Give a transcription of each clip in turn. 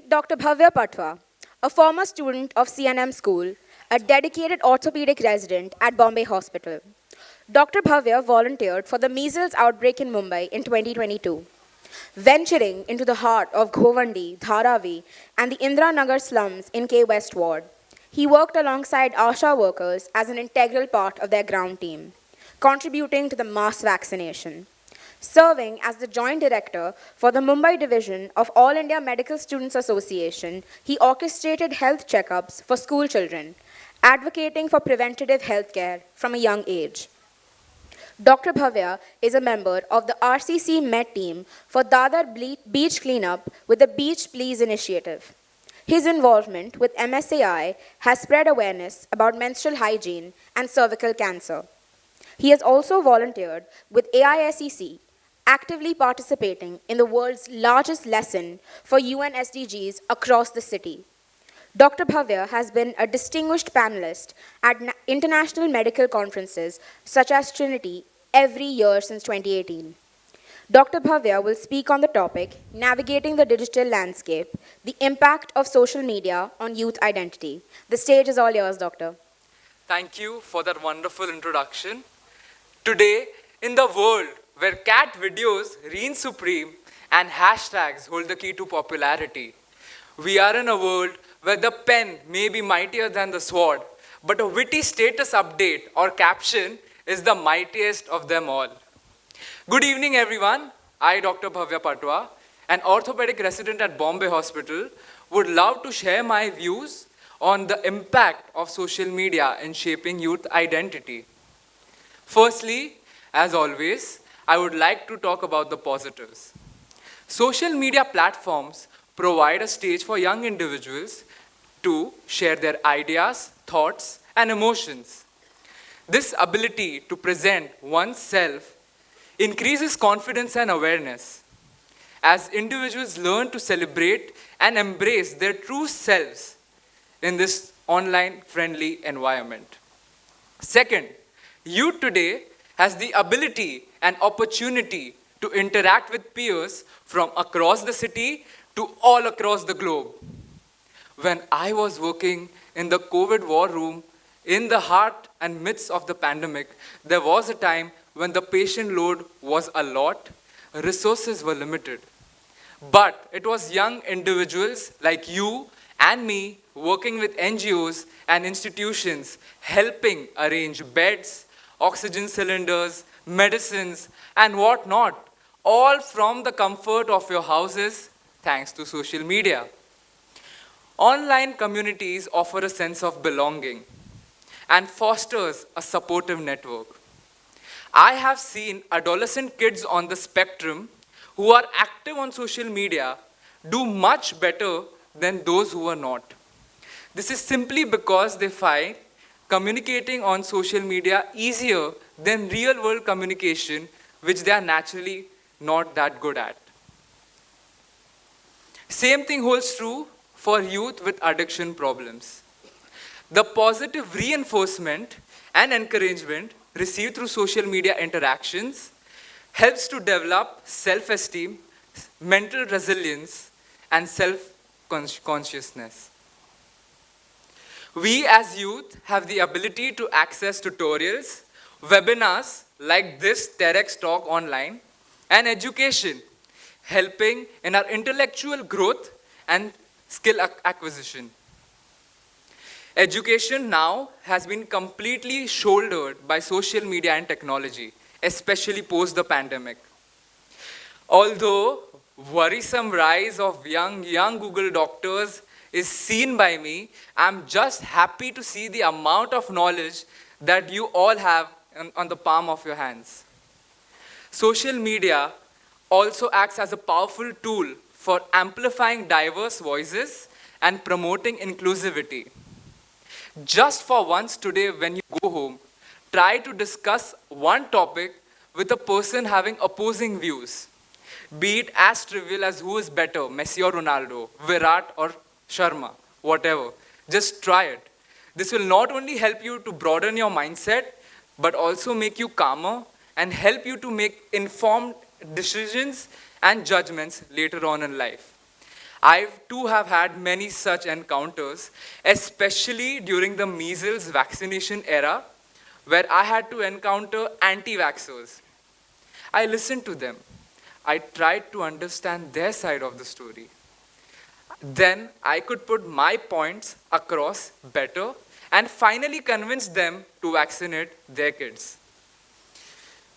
Meet Dr. Bhavya Patwa, a former student of CNM School, a dedicated orthopedic resident at Bombay Hospital. Dr. Bhavya volunteered for the measles outbreak in Mumbai in 2022, venturing into the heart of Govandi, Dharavi, and the Indranagar slums in K West Ward. He worked alongside ASHA workers as an integral part of their ground team, contributing to the mass vaccination. Serving as the joint director for the Mumbai division of All India Medical Students Association, he orchestrated health checkups for school children, advocating for preventative health care from a young age. Dr. Bhavya is a member of the RCC Met team for Dadar Beach Cleanup with the Beach Please initiative. His involvement with MSAI has spread awareness about menstrual hygiene and cervical cancer. He has also volunteered with AISEC, actively participating in the world's largest lesson for UN SDGs across the city. Dr. Bhavya has been a distinguished panelist at international medical conferences such as Trinity every year since 2018. Dr. Bhavya will speak on the topic Navigating the Digital Landscape, the Impact of Social Media on Youth Identity. The stage is all yours, Doctor. Thank you for that wonderful introduction. Today, in the world where cat videos reign supreme and hashtags hold the key to popularity, we are in a world where the pen may be mightier than the sword, but a witty status update or caption is the mightiest of them all. Good evening, everyone. I, Dr. Bhavya Patwa, an orthopedic resident at Bombay Hospital, would love to share my views on the impact of social media in shaping youth identity. Firstly, as always, I would like to talk about the positives. Social media platforms provide a stage for young individuals to share their ideas, thoughts, and emotions. This ability to present oneself increases confidence and awareness. As individuals learn to celebrate and embrace their true selves in this online-friendly environment. Second, youth today has the ability and opportunity to interact with peers from across the city to all across the globe. When I was working in the COVID war room in the heart and midst of the pandemic, there was a time when the patient load was a lot, resources were limited. But it was young individuals like you and me working with NGOs and institutions helping arrange beds, oxygen cylinders, medicines, and whatnot, all from the comfort of your houses thanks to social media. Online communities offer a sense of belonging and fosters a supportive network. I have seen adolescent kids on the spectrum who are active on social media do much better than those who are not. This is simply because they find communicating on social media easier than real-world communication, which they are naturally not that good at. Same thing holds true for youth with addiction problems. The positive reinforcement and encouragement received through social media interactions helps to develop self-esteem, mental resilience, and self-consciousness. We as youth have the ability to access tutorials, webinars like this TEDx talk online, and education, helping in our intellectual growth and skill acquisition. Education now has been completely shouldered by social media and technology, especially post the pandemic. Although worrisome rise of young Google doctors is seen by me, I'm just happy to see the amount of knowledge that you all have on the palm of your hands. Social media also acts as a powerful tool for amplifying diverse voices and promoting inclusivity. Just for once today when you go home, try to discuss one topic with a person having opposing views. Be it as trivial as who is better, Messi or Ronaldo, Virat or Sharma, whatever. Just try it. This will not only help you to broaden your mindset, but also make you calmer and help you to make informed decisions and judgments later on in life. I too have had many such encounters, especially during the measles vaccination era, where I had to encounter anti-vaxxers. I listened to them. I tried to understand their side of the story. Then I could put my points across better and finally convince them to vaccinate their kids.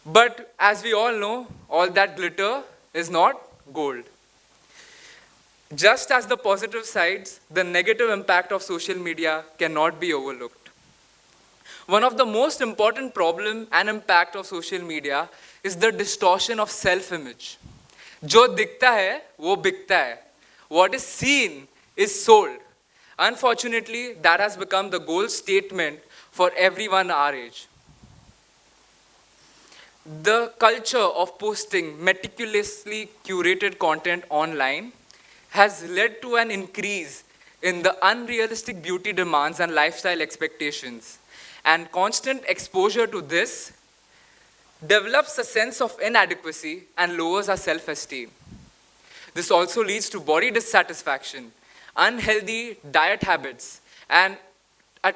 But as we all know, all that glitter is not gold. Just as the positive sides, the negative impact of social media cannot be overlooked. One of the most important problem and impact of social media is the distortion of self-image. जो दिखता है, वो बिकता है. What is seen is sold. Unfortunately, that has become the goal statement for everyone our age. The culture of posting meticulously curated content online has led to an increase in the unrealistic beauty demands and lifestyle expectations. And constant exposure to this develops a sense of inadequacy and lowers our self-esteem. This also leads to body dissatisfaction, unhealthy diet habits, and at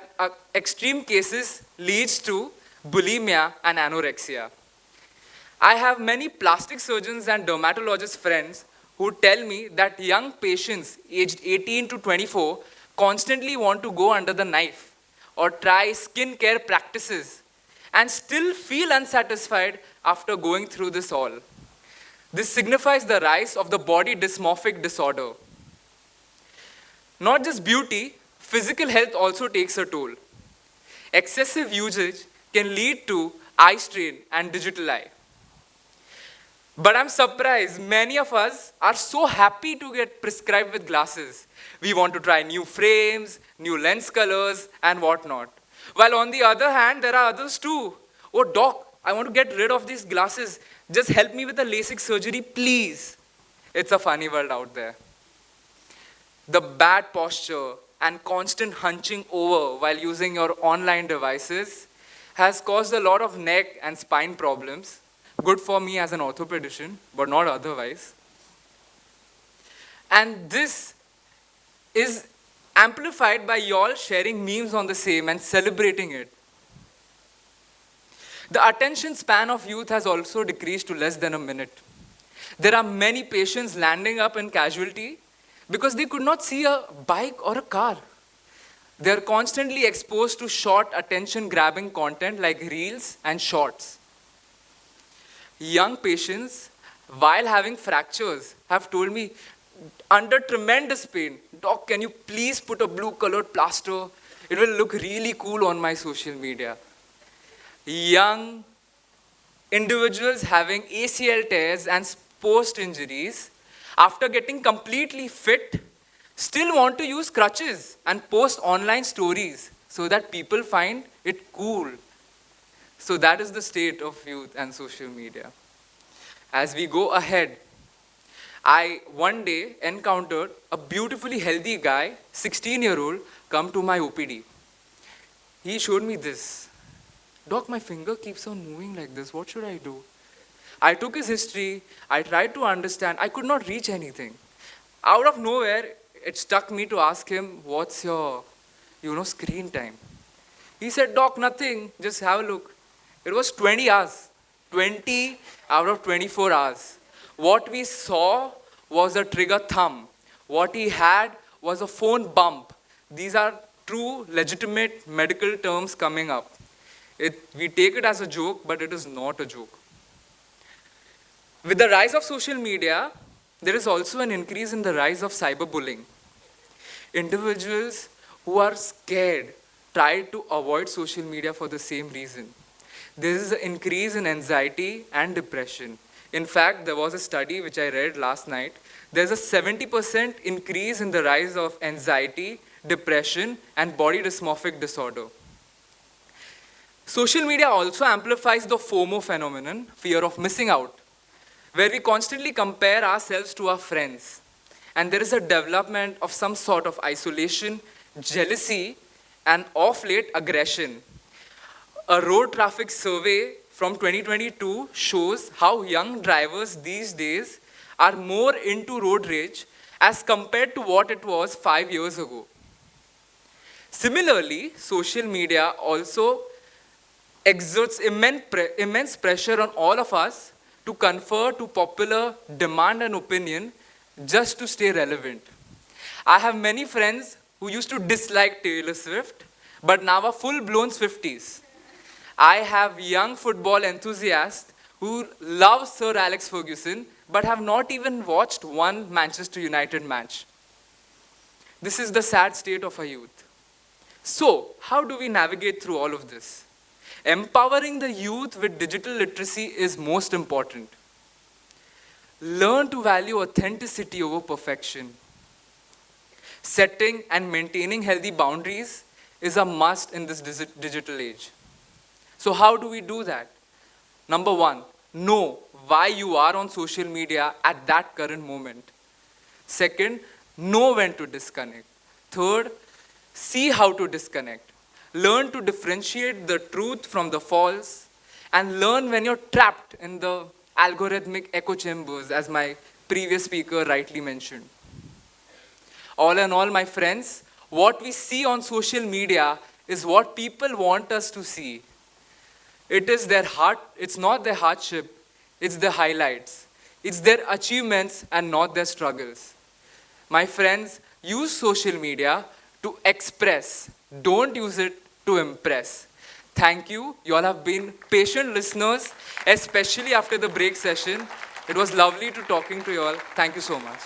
extreme cases leads to bulimia and anorexia. I have many plastic surgeons and dermatologist friends who tell me that young patients aged 18 to 24 constantly want to go under the knife or try skincare practices and still feel unsatisfied after going through this all. This signifies the rise of the body dysmorphic disorder. Not just beauty, physical health also takes a toll. Excessive usage can lead to eye strain and digital eye. But I'm surprised many of us are so happy to get prescribed with glasses. We want to try new frames, new lens colors, and whatnot. While on the other hand, there are others too. Oh, doc, I want to get rid of these glasses. Just help me with the LASIK surgery, please. It's a funny world out there. The bad posture and constant hunching over while using your online devices has caused a lot of neck and spine problems. Good for me as an orthopedician, but not otherwise. And this is amplified by y'all sharing memes on the same and celebrating it. The attention span of youth has also decreased to less than a minute. There are many patients landing up in casualty because they could not see a bike or a car. They are constantly exposed to short attention-grabbing content like reels and shorts. Young patients, while having fractures, have told me under tremendous pain, doc, can you please put a blue-colored plaster? It will look really cool on my social media. Young individuals having ACL tears and post injuries, after getting completely fit, still want to use crutches and post online stories so that people find it cool. So that is the state of youth and social media. As we go ahead, I one day encountered a beautifully healthy guy, 16-year-old, come to my OPD. He showed me this. Doc, my finger keeps on moving like this. What should I do? I took his history. I tried to understand. I could not reach anything. Out of nowhere, it struck me to ask him, what's your, screen time? He said, doc, nothing. Just have a look. It was 20 hours. 20 out of 24 hours. What we saw was a trigger thumb. What he had was a phone bump. These are true, legitimate medical terms coming up. We take it as a joke, but it is not a joke. With the rise of social media, there is also an increase in the rise of cyberbullying. Individuals who are scared try to avoid social media for the same reason. There is an increase in anxiety and depression. In fact, there was a study which I read last night. There's a 70% increase in the rise of anxiety, depression, and body dysmorphic disorder. Social media also amplifies the FOMO phenomenon, fear of missing out, where we constantly compare ourselves to our friends. And there is a development of some sort of isolation, jealousy, and of late, aggression. A road traffic survey from 2022 shows how young drivers these days are more into road rage as compared to what it was 5 years ago. Similarly, social media also exerts immense pressure on all of us to conform to popular demand and opinion just to stay relevant. I have many friends who used to dislike Taylor Swift, but now are full-blown Swifties. I have young football enthusiasts who love Sir Alex Ferguson, but have not even watched one Manchester United match. This is the sad state of our youth. So, how do we navigate through all of this? Empowering the youth with digital literacy is most important. Learn to value authenticity over perfection. Setting and maintaining healthy boundaries is a must in this digital age. So how do we do that? Number one, know why you are on social media at that current moment. Second, know when to disconnect. Third, see how to disconnect. Learn to differentiate the truth from the false, and learn when you're trapped in the algorithmic echo chambers, as my previous speaker rightly mentioned. All in all, my friends, what we see on social media is what people want us to see. It's not their hardship, it's their highlights. It's their achievements and not their struggles. My friends, use social media to express. Don't use it to impress. Thank you. You all have been patient listeners, especially after the break session. It was lovely to talking to you all. Thank you so much.